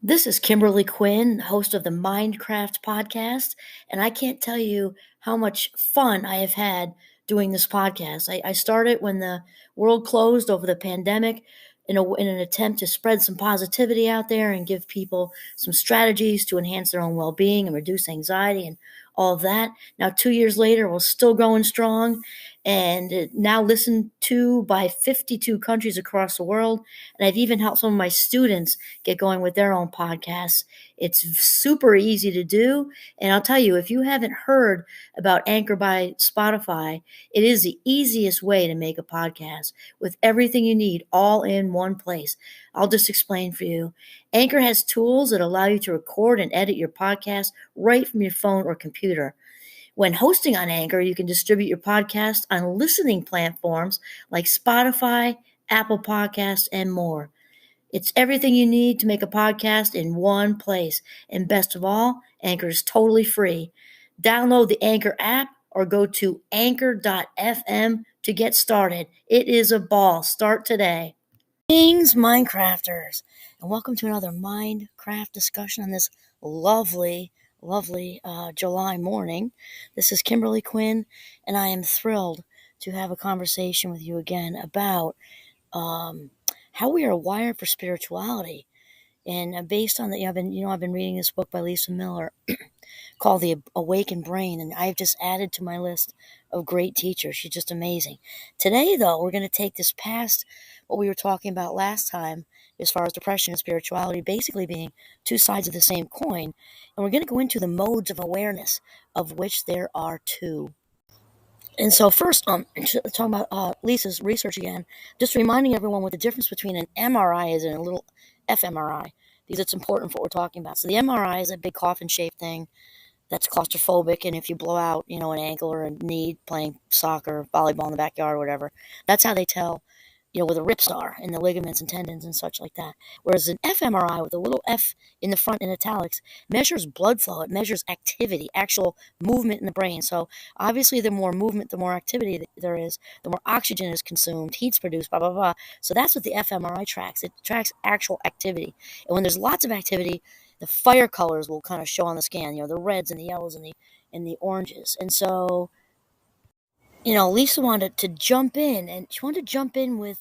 This is Kimberly Quinn, host of the Mindcraft podcast, and I can't tell you how much fun I have had doing this podcast. I started when the world closed over the pandemic in an attempt to spread some positivity out there and give people some strategies to enhance their own well-being and reduce anxiety and all of that. Now, 2 years later, we're still going strong and now listened to by 52 countries across the world. And I've even helped some of my students get going with their own podcasts. It's super easy to do. And I'll tell you, if you haven't heard about Anchor by Spotify, it is the easiest way to make a podcast with everything you need all in one place. I'll just explain for you. Anchor has tools that allow you to record and edit your podcast right from your phone or computer. When hosting on Anchor, you can distribute your podcast on listening platforms like Spotify, Apple Podcasts, and more. It's everything you need to make a podcast in one place. And best of all, Anchor is totally free. Download the Anchor app or go to anchor.fm to get started. It is a ball. Start today. Greetings, Minecrafters, and welcome to another Minecraft discussion on this lovely July morning. This is Kimberly Quinn, and I am thrilled to have a conversation with you again about how we are wired for spirituality. And based on that, I've been reading this book by Lisa Miller called The Awakened Brain, and I've just added to my list of great teachers. She's just amazing. Today, though, we're going to take this past what we were talking about last time as far as depression and spirituality basically being two sides of the same coin, and we're going to go into the modes of awareness, of which there are two. And so first, talking about Lisa's research again, just reminding everyone what the difference between an MRI is and a little fMRI, because it's important for what we're talking about. So the MRI is a big coffin-shaped thing that's claustrophobic, and if you blow out, an ankle or a knee playing soccer, volleyball in the backyard or whatever, that's how they tell, where the rips are and the ligaments and tendons and such like that. Whereas an fMRI with a little f in the front in italics measures blood flow. It measures activity, actual movement in the brain. So obviously the more movement, the more activity there is, the more oxygen is consumed, heat's produced, blah, blah, blah. So that's what the fMRI tracks. It tracks actual activity. And when there's lots of activity, the fire colors will kind of show on the scan, the reds and the yellows and the oranges. And so, Lisa wanted to jump in, and she wanted to jump in with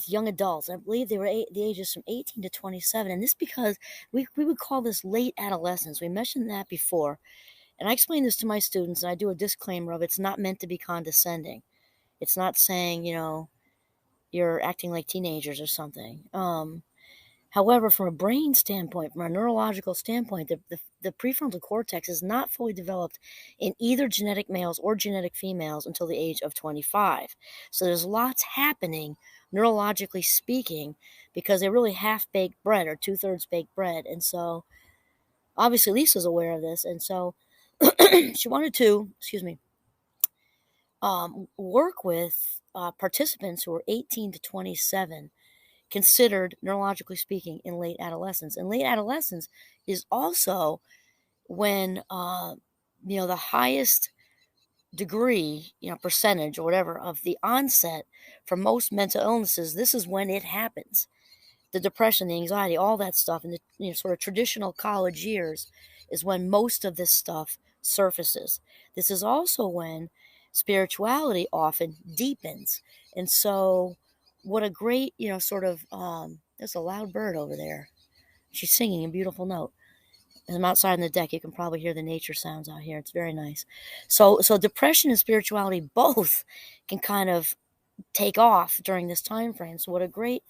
young adults. I believe they were the ages from 18 to 27. And this because we would call this late adolescence. We mentioned that before. And I explain this to my students, and I do a disclaimer of it's not meant to be condescending. It's not saying, you're acting like teenagers or something. However, from a brain standpoint, from a neurological standpoint, the prefrontal cortex is not fully developed in either genetic males or genetic females until the age of 25. So there's lots happening, neurologically speaking, because they're really half-baked bread or two-thirds baked bread. And so, obviously, Lisa's aware of this. And so, she wanted to, work with participants who were 18 to 27, considered, neurologically speaking, in late adolescence. And late adolescence is also when, the highest degree, percentage or whatever of the onset for most mental illnesses. This is when it happens. The depression, the anxiety, all that stuff in the sort of traditional college years is when most of this stuff surfaces. This is also when spirituality often deepens. And so what a great, there's a loud bird over there. She's singing a beautiful note. As I'm outside on the deck, you can probably hear the nature sounds out here. It's very nice. So depression and spirituality both can kind of take off during this time frame. So what a great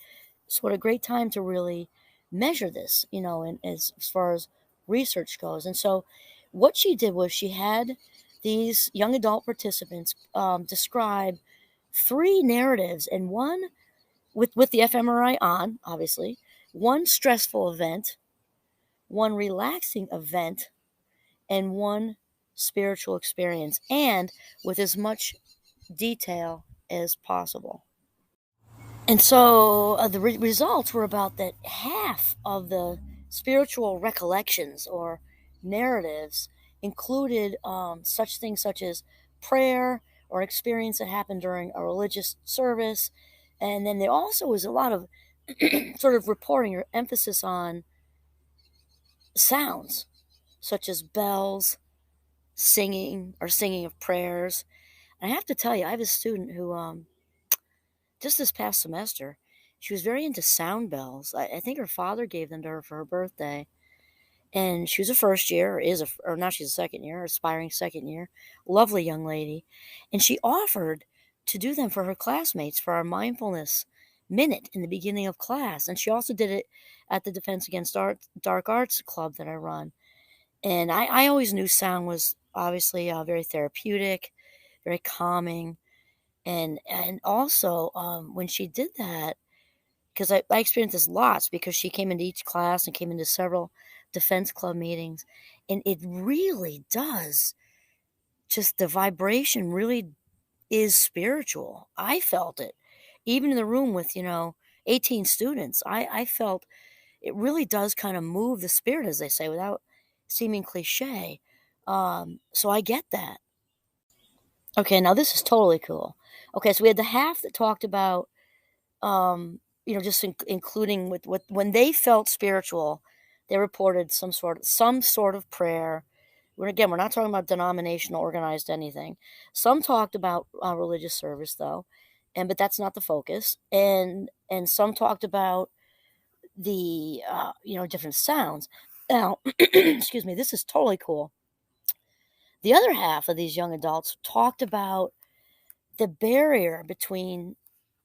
time to really measure this, and as far as research goes. And so what she did was she had these young adult participants describe 3 narratives, and one with the fMRI on, obviously, one stressful event, one relaxing event, and one spiritual experience, and with as much detail as possible. And so the results were about that half of the spiritual recollections or narratives included such things such as prayer or an experience that happened during a religious service. And then there also was a lot of sort of reporting or emphasis on sounds, such as bells, singing, or singing of prayers. And I have to tell you, I have a student who, just this past semester, she was very into sound bells. I think her father gave them to her for her birthday. And she was a first year, or now she's a second year, aspiring second year. Lovely young lady. And she offered to do them for her classmates for our mindfulness minute in the beginning of class. And she also did it at the Defense Against Dark Arts Club that I run. And I always knew sound was obviously very therapeutic, very calming. And also, when she did that, because I experienced this lots because she came into each class and came into several defense club meetings, and it really does, just the vibration really is spiritual. I felt it. Even in the room with, 18 students, I felt it really does kind of move the spirit, as they say, without seeming cliche. So I get that. Okay, now this is totally cool. Okay, so we had the half that talked about just including with what when they felt spiritual, they reported some sort of prayer. We're not talking about denominational organized anything. Some talked about religious service though, but that's not the focus. And some talked about the different sounds. Now, excuse me, this is totally cool. The other half of these young adults talked about the barrier between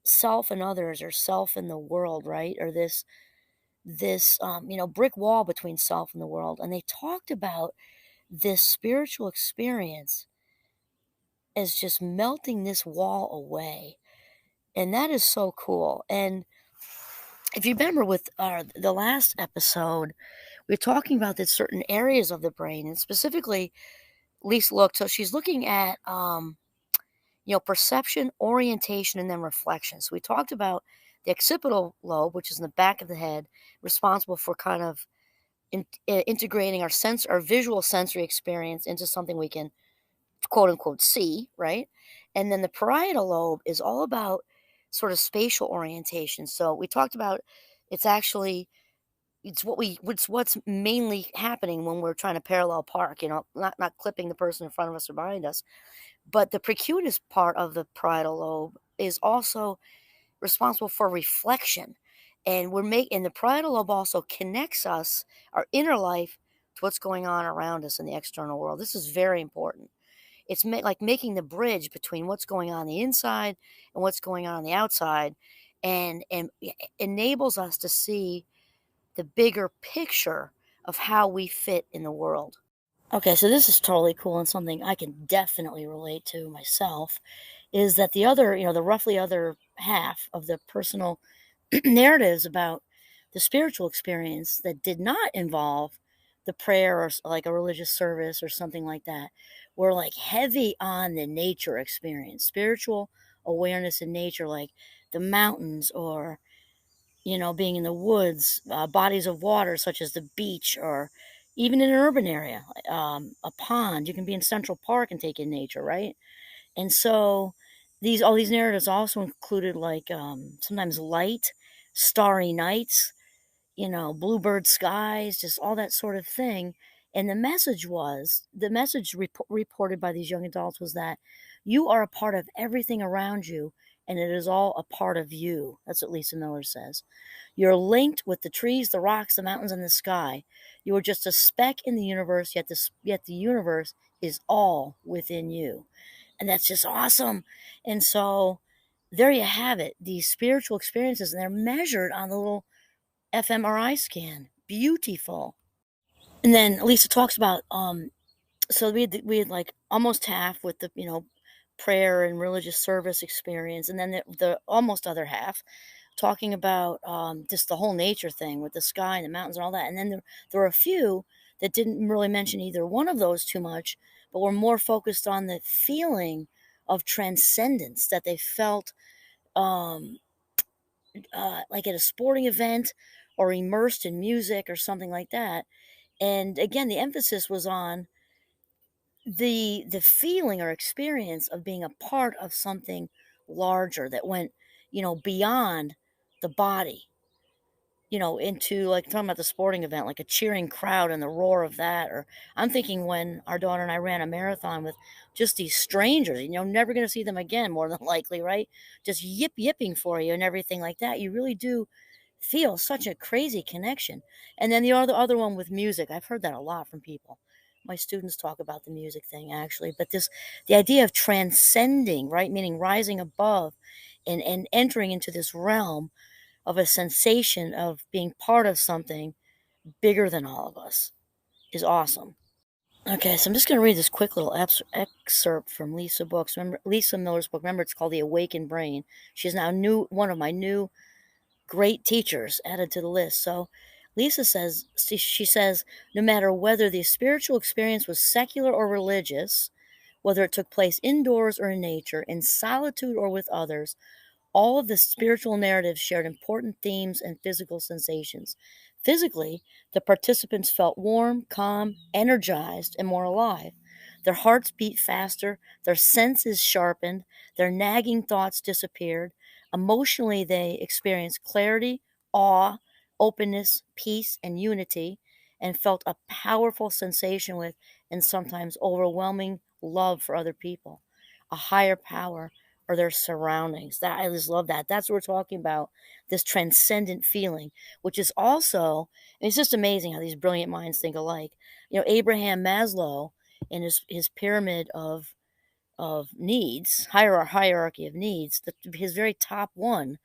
self and others, or self and the world, right? Or this brick wall between self and the world. And they talked about this spiritual experience as just melting this wall away. And that is so cool. And if you remember with the last episode, we were talking about the certain areas of the brain, and specifically Lisa looked, so she's looking at perception, orientation, and then reflection. So we talked about the occipital lobe, which is in the back of the head, responsible for kind of integrating our visual sensory experience into something we can quote unquote see, right? And then the parietal lobe is all about sort of spatial orientation. So we talked about it's actually it's what's mainly happening when we're trying to parallel park, not clipping the person in front of us or behind us. But the precuneus part of the parietal lobe is also responsible for reflection. And the parietal lobe also connects us, our inner life, to what's going on around us in the external world. This is very important. It's like making the bridge between what's going on the inside and what's going on the outside, and enables us to see the bigger picture of how we fit in the world. Okay, so this is totally cool and something I can definitely relate to myself, is that the roughly other half of the personal narratives about the spiritual experience that did not involve the prayer or like a religious service or something like that were like heavy on the nature experience, spiritual awareness in nature, like the mountains, or being in the woods, bodies of water such as the beach, or even in an urban area, a pond. You can be in Central Park and take in nature, right? And so all these narratives also included like sometimes light, starry nights, bluebird skies, just all that sort of thing. And the message reported by these young adults was that you are a part of everything around you, and it is all a part of you. That's what Lisa Miller says. You're linked with the trees, the rocks, the mountains, and the sky. You are just a speck in the universe, yet the universe is all within you. And that's just awesome. And so there you have it, these spiritual experiences, and they're measured on the little fMRI scan. Beautiful. And then Lisa talks about so we had like almost half with the prayer and religious service experience, and then the almost other half talking about just the whole nature thing with the sky and the mountains and all that. And then there were a few that didn't really mention either one of those too much, but were more focused on the feeling of transcendence that they felt, um, like at a sporting event or immersed in music or something like that. And again, the emphasis was on the feeling or experience of being a part of something larger that went beyond the body. into like talking about the sporting event, like a cheering crowd and the roar of that. Or I'm thinking when our daughter and I ran a marathon with just these strangers, never going to see them again, more than likely, right? Just yipping for you and everything like that. You really do feel such a crazy connection. And then the other one with music, I've heard that a lot from people. My students talk about the music thing actually, but the idea of transcending, right? Meaning rising above and entering into this realm of a sensation of being part of something bigger than all of us is awesome. Okay, so I'm just going to read this quick little excerpt from Lisa Miller's book. Remember, it's called The Awakened Brain. She's now one of my new great teachers added to the list. So Lisa says, she says, no matter whether the spiritual experience was secular or religious, whether it took place indoors or in nature, in solitude or with others, all of the spiritual narratives shared important themes and physical sensations. Physically, the participants felt warm, calm, energized, and more alive. Their hearts beat faster, their senses sharpened, their nagging thoughts disappeared. Emotionally, they experienced clarity, awe, openness, peace, and unity, and felt a powerful sensation with, and sometimes overwhelming, love for other people, a higher power, or their surroundings. That I just love that. That's what we're talking about. This transcendent feeling, which is also, it's just amazing how these brilliant minds think alike. Abraham Maslow in his pyramid of needs, hierarchy of needs, his very top one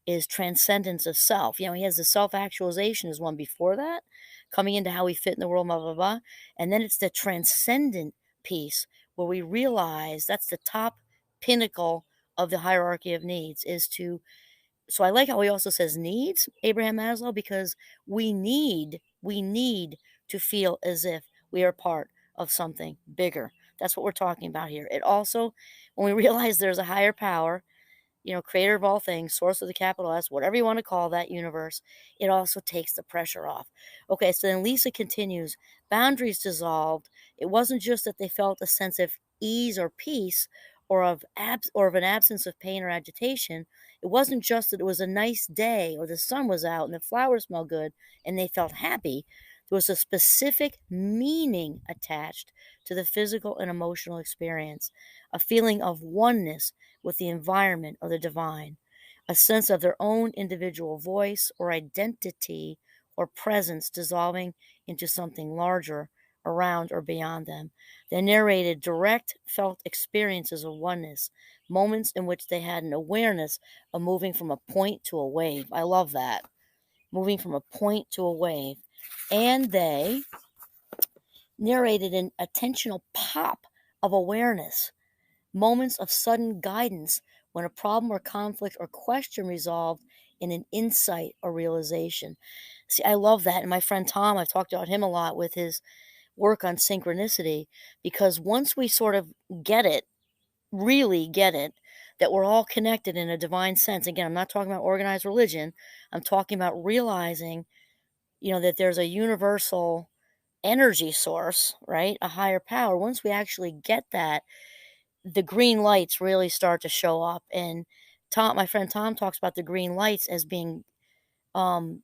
is transcendence of self. He has the self-actualization as one before that, coming into how we fit in the world, blah, blah, blah. And then it's the transcendent piece where we realize that's the top pinnacle of the hierarchy of needs so I like how he also says needs, Abraham Maslow, because we need to feel as if we are part of something bigger. That's what we're talking about here. It also, when we realize there's a higher power, creator of all things, source of the capital S, whatever you want to call that universe, it also takes the pressure off. Okay, so then Lisa continues, boundaries dissolved. It wasn't just that they felt a sense of ease or peace or of an absence of pain or agitation. It wasn't just that it was a nice day or the sun was out and the flowers smelled good and they felt happy. There was a specific meaning attached to the physical and emotional experience, a feeling of oneness with the environment or the divine, a sense of their own individual voice or identity or presence dissolving into something larger around or beyond them. They narrated direct felt experiences of oneness, moments in which they had an awareness of moving from a point to a wave. I love that. Moving from a point to a wave. And they narrated an attentional pop of awareness, moments of sudden guidance when a problem or conflict or question resolved in an insight or realization. See, I love that. And my friend Tom, I've talked about him a lot with his work on synchronicity, because once we sort of get it, really get it, that we're all connected in a divine sense. Again, I'm not talking about organized religion. I'm talking about realizing, that there's a universal energy source, right? A higher power. Once we actually get that, the green lights really start to show up. And my friend Tom talks about the green lights as being um,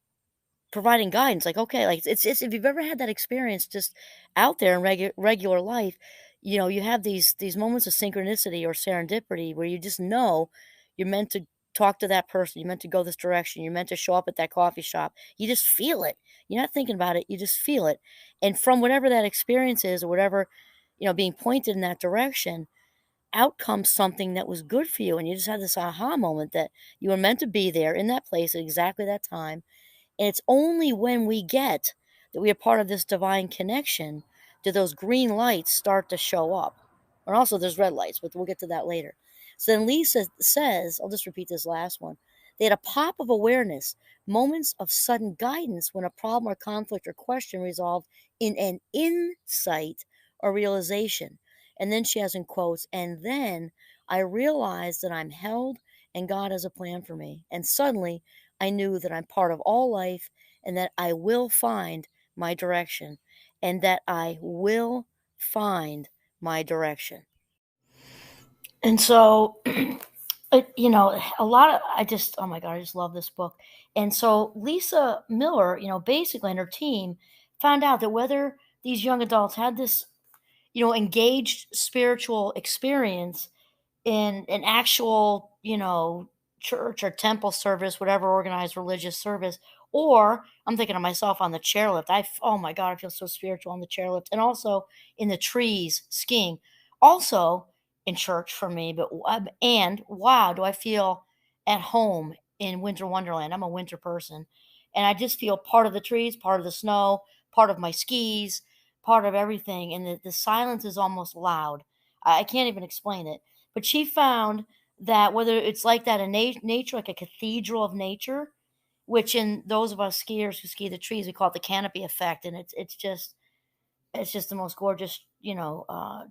providing guidance. Like, okay, like it's if you've ever had that experience just out there in regular life, you have these moments of synchronicity or serendipity where you just know you're meant to talk to that person, you're meant to go this direction, you're meant to show up at that coffee shop. You just feel it. You're not thinking about it, you just feel it. And from whatever that experience is or whatever, being pointed in that direction, out comes something that was good for you. And you just have this aha moment that you were meant to be there in that place at exactly that time. And it's only when we get that we are part of this divine connection do those green lights start to show up. Or also there's red lights, but we'll get to that later. So then Lisa says, I'll just repeat this last one. They had a pop of awareness, moments of sudden guidance when a problem or conflict or question resolved in an insight or realization. And then she has in quotes, and then I realized that I'm held and God has a plan for me. And suddenly I knew that I'm part of all life and that I will find my direction and that I will find my direction. And so A lot of I just oh my god, I just love this book. And so Lisa Miller, basically and her team found out that whether these young adults had this, engaged spiritual experience in an actual, church or temple service, whatever organized religious service, or I'm thinking of myself on the chairlift. Oh my God, I feel so spiritual on the chairlift, and also in the trees skiing, also in church for me. And wow, do I feel at home in Winter Wonderland? I'm a winter person, and I just feel part of the trees, part of the snow, part of my skis, part of everything, and the silence is almost loud. I can't even explain it, but she found that whether it's like that in nature, like a cathedral of nature, which in those of us skiers who ski the trees, we call it the canopy effect, and it's just the most gorgeous,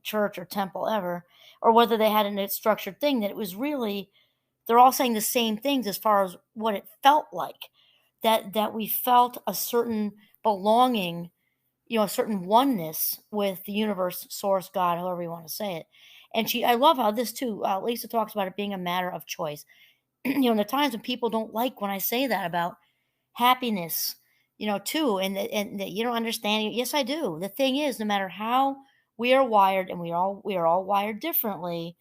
church or temple ever, or whether they had a structured thing that it was really they're all saying the same things as far as what it felt like, that we felt a certain belonging, a certain oneness with the universe, source, God, however you want to say it. And I love how this too, Lisa talks about it being a matter of choice. In the times when people don't like when I say that about happiness, too, and that you don't understand it. Yes, I do. The thing is, no matter how we are wired, and we are all wired differently,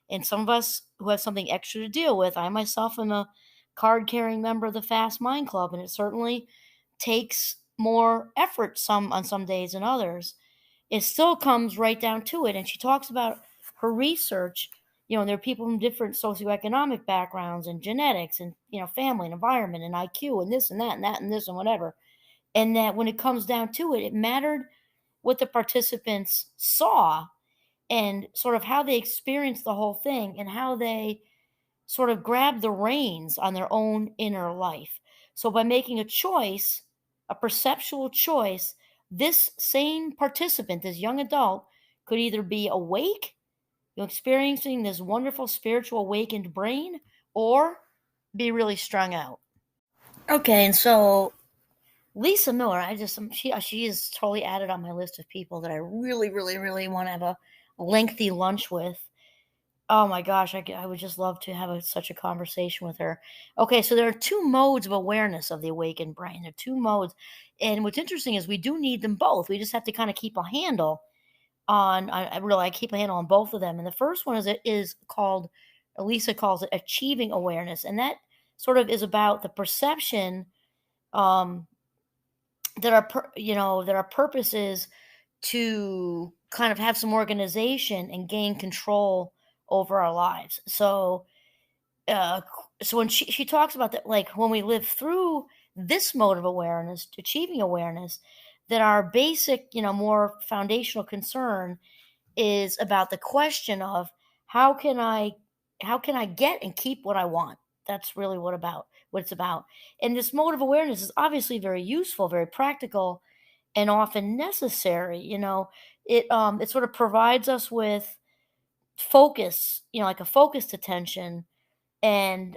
and some of us who have something extra to deal with, I myself am a card carrying member of the Fast Mind Club, and it certainly takes more effort on some days than others. It still comes right down to it. And she talks about her research, and there are people from different socioeconomic backgrounds and genetics and, family and environment and IQ and this and that and that and this and whatever. And that when it comes down to it, it mattered what the participants saw and sort of how they experienced the whole thing and how they sort of grabbed the reins on their own inner life. So by making a choice, a perceptual choice, this same participant, this young adult, could either be awake, experiencing this wonderful spiritual awakened brain, or be really strung out. Okay, and so Lisa Miller, she is totally added on my list of people that I really, really, really want to have a lengthy lunch with. Oh my gosh, I would just love to have such a conversation with her. Okay, so there are two modes of awareness of the awakened brain. There are two modes. And what's interesting is we do need them both. We just have to kind of keep a handle I keep a handle on both of them. And the first one is called, Lisa calls it achieving awareness. And that sort of is about the perception um, that our purpose is to kind of have some organization and gain control over our lives. Uh, so when she talks about that, like when we live through this mode of awareness, achieving awareness, that our basic, more foundational concern is about the question of how can I how can I get and keep what I want? That's really what it's about. And this mode of awareness is obviously very useful, very practical, and often necessary. It sort of provides us with focus, like a focused attention and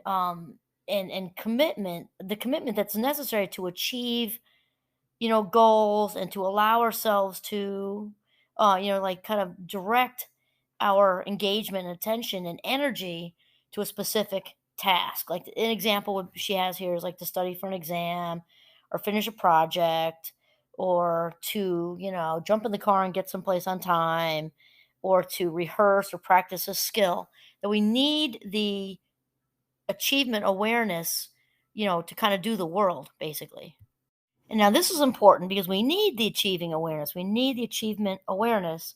commitment, the commitment that's necessary to achieve, goals and to allow ourselves to, like kind of direct our engagement and attention and energy to a specific task. Like an example she has here is like to study for an exam or finish a project or to, jump in the car and get someplace on time or to rehearse or practice a skill. That we need the achievement awareness, to kind of do the world basically. And now this is important because we need the achieving awareness. We need the achievement awareness.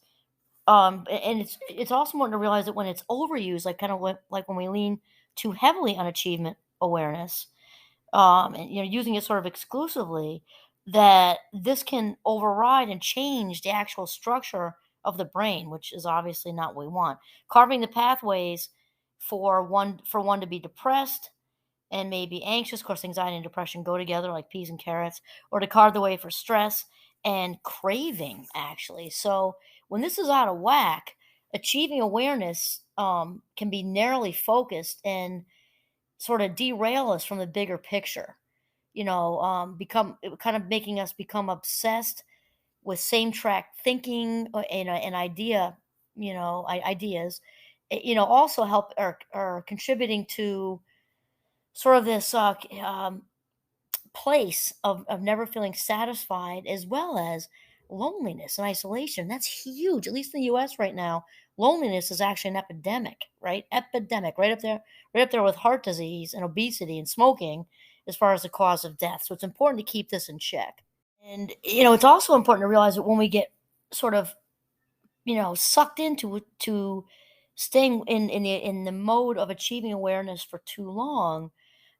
And it's also important to realize that when it's overused, like kind of like when we lean too heavily on achievement awareness, and using it sort of exclusively, that this can override and change the actual structure of the brain, which is obviously not what we want. Carving the pathways for one to be depressed and maybe anxious. Of course, anxiety and depression go together like peas and carrots, or to carve the way for stress and craving, actually. So when this is out of whack, achieving awareness can be narrowly focused and sort of derail us from the bigger picture. Become kind of making us become obsessed with same track thinking and ideas, also help or contributing to sort of this place of never feeling satisfied, as well as loneliness and isolation. That's huge. At least in the US right now, loneliness is actually an epidemic, right? Epidemic, right up there with heart disease and obesity and smoking as far as the cause of death. So it's important to keep this in check. And it's also important to realize that when we get sort of, sucked into to staying in the mode of achieving awareness for too long,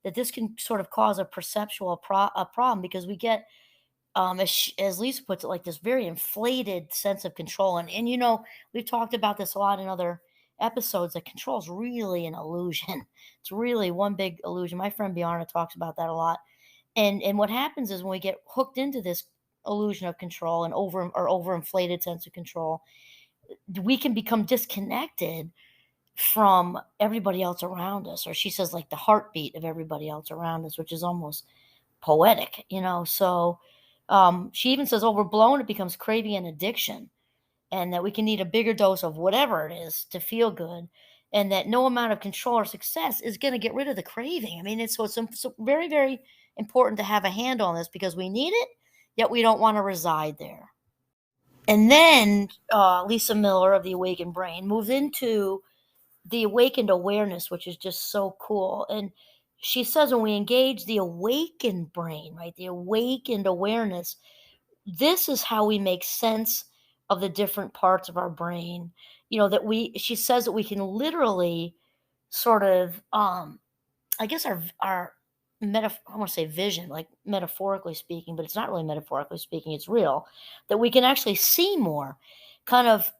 that this can sort of cause a perceptual a problem, because we get, as Lisa puts it, like this very inflated sense of control. And we've talked about this a lot in other episodes, that control is really an illusion. It's really one big illusion. My friend Bjarna talks about that a lot. And what happens is when we get hooked into this illusion of control and overinflated sense of control, we can become disconnected from everybody else around us, or she says, like, the heartbeat of everybody else around us, which is almost poetic. So she even says, overblown, it becomes craving and addiction, and that we can need a bigger dose of whatever it is to feel good, and that no amount of control or success is going to get rid of the craving. I mean, it's very, very important to have a handle on this, because we need it, yet we don't want to reside there. And then Lisa Miller of the Awakened Brain moves into the awakened awareness, which is just so cool. And she says, when we engage the awakened brain, right, the awakened awareness, this is how we make sense of the different parts of our brain. She says that we can literally sort of, I guess our I want to say vision, like metaphorically speaking, but it's not really metaphorically speaking, it's real, that we can actually see more. Kind of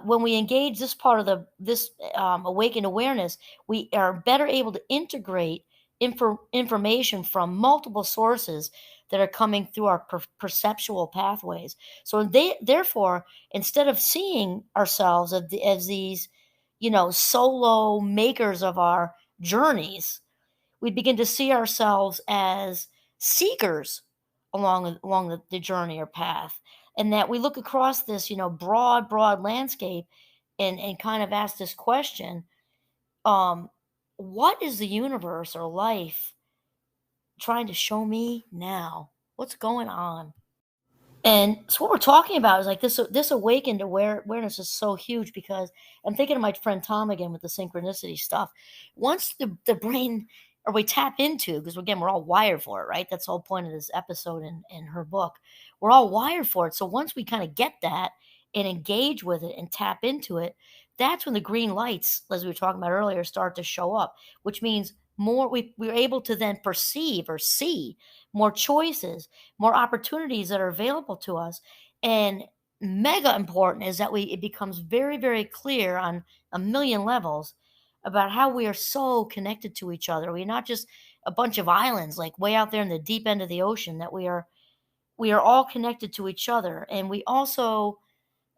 when we engage this part of this awakened awareness, we are better able to integrate information from multiple sources that are coming through our perceptual pathways. So therefore, instead of seeing ourselves as these, solo makers of our journeys, we begin to see ourselves as seekers along the journey or path, and that we look across this, broad landscape, and kind of ask this question: what is the universe or life trying to show me now? What's going on? And so what we're talking about is like this awakened awareness is so huge, because I'm thinking of my friend Tom again with the synchronicity stuff. Once the brain, or we tap into, because again, we're all wired for it, right? That's the whole point of this episode in her book. We're all wired for it. So once we kind of get that and engage with it and tap into it, that's when the green lights, as we were talking about earlier, start to show up, which means we're able to then perceive or see more choices, more opportunities that are available to us. And mega important is that it becomes very, very clear on a million levels about how we are so connected to each other. We're not just a bunch of islands like way out there in the deep end of the ocean, that we are all connected to each other. And we also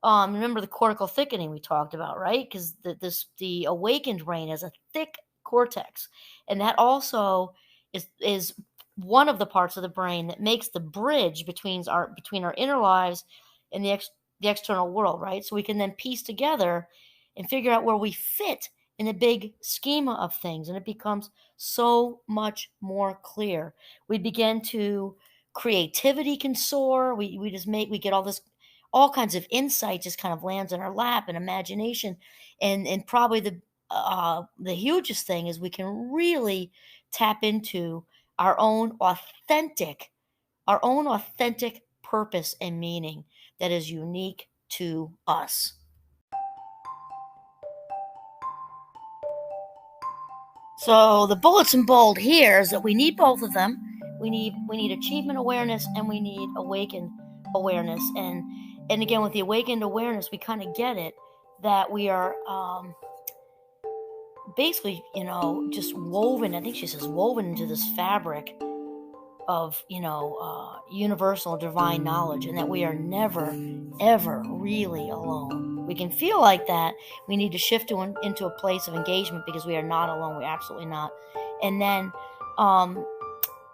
remember the cortical thickening we talked about, right? Because the awakened brain has a thick cortex, and that also is one of the parts of the brain that makes the bridge between our inner lives and the external world, right? So we can then piece together and figure out where we fit in the big schema of things, and it becomes so much more clear. We begin to creativity can soar. We get all kinds of insight just kind of lands in our lap, and imagination, and probably the hugest thing is we can really tap into our own authentic purpose and meaning that is unique to us. So the bullets in bold here is that we need both of them. We need achievement awareness, and we need awakened awareness. And again, with the awakened awareness, we kind of get it that we are basically, just woven. I think she says woven into this fabric of universal divine knowledge, and that we are never ever really alone. We can feel like that. We need to shift into a place of engagement, because we are not alone. We're absolutely not. And then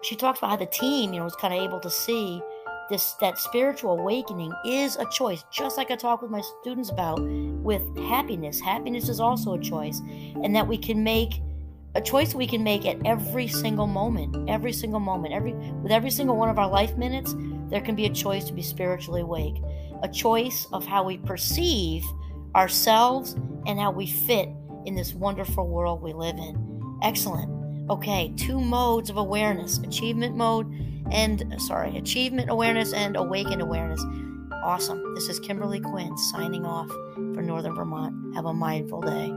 she talks about how the team, was kind of able to see that spiritual awakening is a choice, just like I talk with my students about with happiness. Happiness is also a choice, and that we can make a choice we can make at every single moment, with every single one of our life minutes. There can be a choice to be spiritually awake, a choice of how we perceive ourselves and how we fit in this wonderful world we live in. Excellent. Okay, 2 modes of awareness, achievement awareness and awakened awareness. Awesome. This is Kimberly Quinn signing off for Northern Vermont. Have a mindful day.